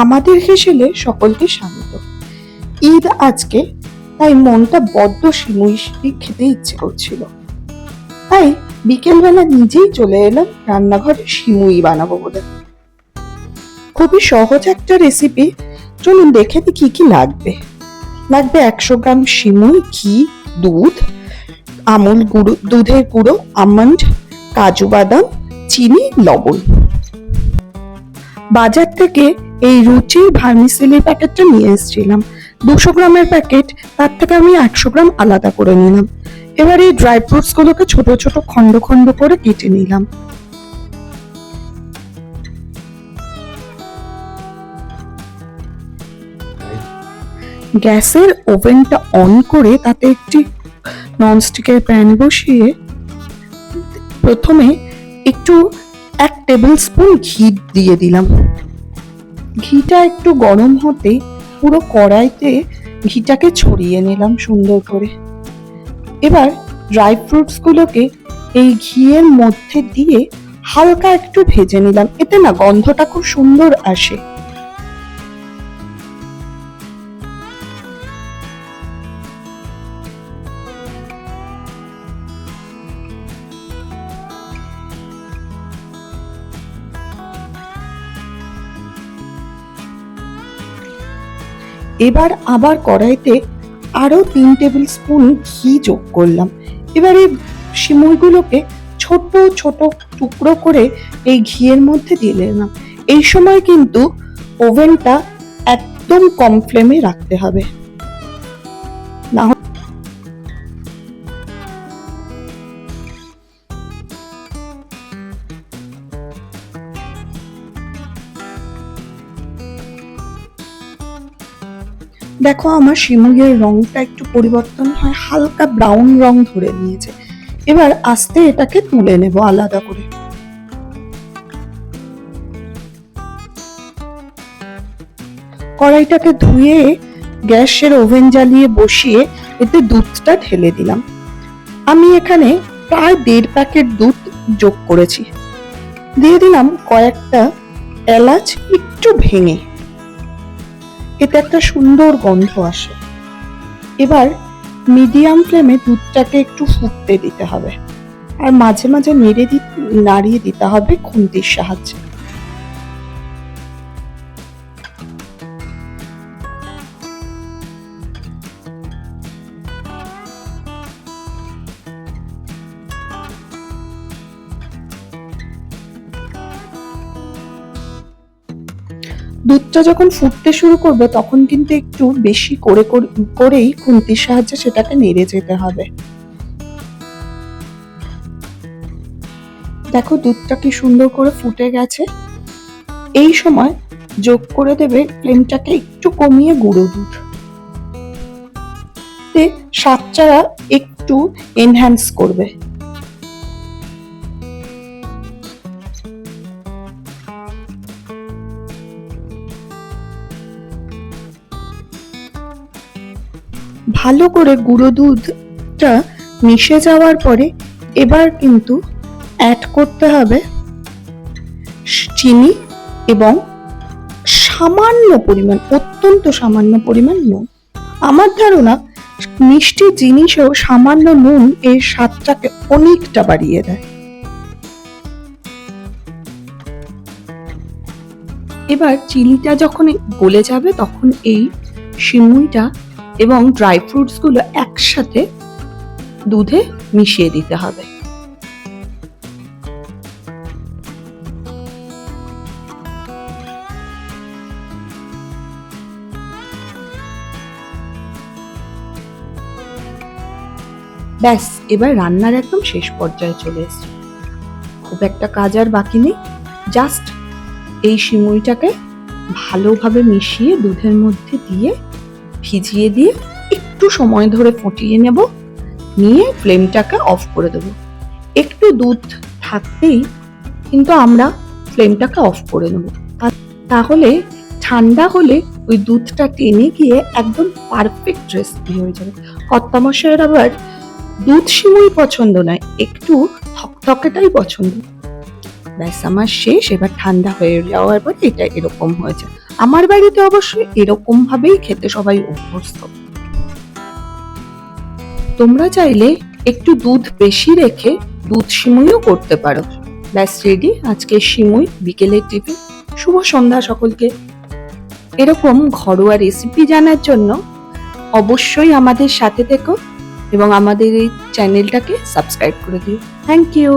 আমাদের হেসেলে সকলকে স্বাগত। ঈদ আজকে, তাই মনটা বড্ড সিমুই খেতে ইচ্ছে করছিল। তাই বিকেলবেলা নিজেই চলে এলাম রান্নাঘরে সিমুই বানাবো বলে। খুবই সহজ একটা রেসিপি, চলুন দেখে দিই কি কি লাগবে। লাগবে 100 গ্রাম সিমুই, ঘি, দুধ, আমুল গুঁড়ো, দুধের গুঁড়ো, আমন্ড, কাজু বাদাম, চিনি, লবণ। বাজার থেকে এই রুচির ভার্মিসেলি প্যাকেটটা নিয়ে এসেছিলাম, 200 গ্রামের প্যাকেট, তার থেকে আমি 100 গ্রাম আলাদা করে নিলাম। এবার এই ড্রাই ফ্রুটস গুলোকে ছোট ছোট খন্ড খন্ড করে কেটে নিলাম। গ্যাসের ওভেনটা অন করে তাতে একটি ননস্টিকের প্যান বসিয়ে প্রথমে একটু 1 টেবিল স্পুন ঘি দিয়ে দিলাম। ঘিটা একটু গরম হতে পুরো কড়াইতে ঘিটাকে ছড়িয়ে নিলাম সুন্দর করে। এবার ড্রাই ফ্রুটস গুলোকে এই ঘিয়ের মধ্যে দিয়ে হালকা একটু ভেজে নিলাম, এতে না গন্ধটা খুব সুন্দর আসে। এবার আবার কড়াইতে আরো 3 টেবিল স্পুন ঘি যোগ করলাম। এবারে সিমুইগুলোকে ছোট ছোট টুকরো করে এই ঘিয়ের মধ্যে দিয়ে দিলাম। এই সময় কিন্তু ওভেনটা একদম কম ফ্লেমে রাখতে হবে, না দেখো আমার সিমুইয়ের রংটা একটু পরিবর্তন হয়, হালকা ব্রাউন রং ধরে নিয়েছে। এবার আস্তে এটাকে তুলে নেব আলাদা করে। কড়াইটাকে ধুয়ে গ্যাসের ওভেন জ্বালিয়ে বসিয়ে এতে দুধটা ঢেলে দিলাম। আমি এখানে প্রায় 1.5 প্যাকেট দুধ যোগ করেছি। দিয়ে দিলাম কয়েকটা এলাচ একটু ভেঙে, এতে একটা সুন্দর গন্ধ আসে। এবার মিডিয়াম ফ্লেমে দুধটাকে একটু ফুটতে দিতে হবে, আর মাঝে মাঝে নাড়িয়ে দিতে হবে খুন্তির সাহায্যে। দুধটা যখন ফুটতে শুরু করবে তখন কিন্তু একটু বেশি করেই খুন্তির সাহায্যে সেটাকে নেড়ে যেতে হবে। দেখো দুধটা কি সুন্দর করে ফুটে গেছে। এই সময় যোগ করে দেবে ফ্লেমটাকে একটু কমিয়ে গুঁড়ো দুধ, স্বাদটা একটু এনহ্যান্স করবে। ভালো করে গুঁড়ো দুধটা মিশে যাওয়ার পরে এবার কিন্তু অ্যাড করতে হবে চিনি এবং সামান্য পরিমাণ, অত্যন্ত সামান্য পরিমাণ নুন। আমার ধারণা মিষ্টি জিনিসেও সামান্য নুন এর স্বাদটাকে অনেকটা বাড়িয়ে দেয়। এবার চিনিটা যখন গলে যাবে তখন এই সিমুইটা এবং ড্রাই ফ্রুটস গুলো একসাথে দুধে মিশিয়ে দিতে হবে। ব্যাস, এবার রান্নার একদম শেষ পর্যায়ে চলে এসেছে। খুব একটা কাজ আর বাকি নেই, জাস্ট এই সিমুইটাকে ভালোভাবে মিশিয়ে দুধের মধ্যে দিয়ে ভিজিয়ে দিয়ে একটু সময় ধরে ফুটিয়ে নেব, নিয়ে ফ্লেমটাকে অফ করে দেব। একটু দুধ থাকতেই কিন্তু আমরা ফ্লেমটাকে অফ করে নেব, তাহলে ঠান্ডা হলে ওই দুধটা টেনে গিয়ে একদম পারফেক্ট রেসিপি হয়ে যাবে। কর্তামশাইয়ের আবার দুধ সিমুই পছন্দ নয়, একটু থকথকেটাই পছন্দ। ব্যাস আমার শেষ। এবার ঠান্ডা হয়ে যাওয়ার পরে এটা এরকম হয়েছে। আমার বাড়িতে অবশ্যই এরকম ভাবেই খেতে সবাই অভ্যস্ত। তোমরা চাইলে একটু দুধ বেশি রেখে দুধ সিমুইও করতে পারো। ব্যাস রেডি আজকে সিমুই বিকেলের টিফিন। শুভ সন্ধ্যা সকলকে। এরকম ঘরোয়া রেসিপি জানার জন্য অবশ্যই আমাদের সাথে থেকো এবং আমাদের এই চ্যানেলটাকে সাবস্ক্রাইব করে দিও। Thank you.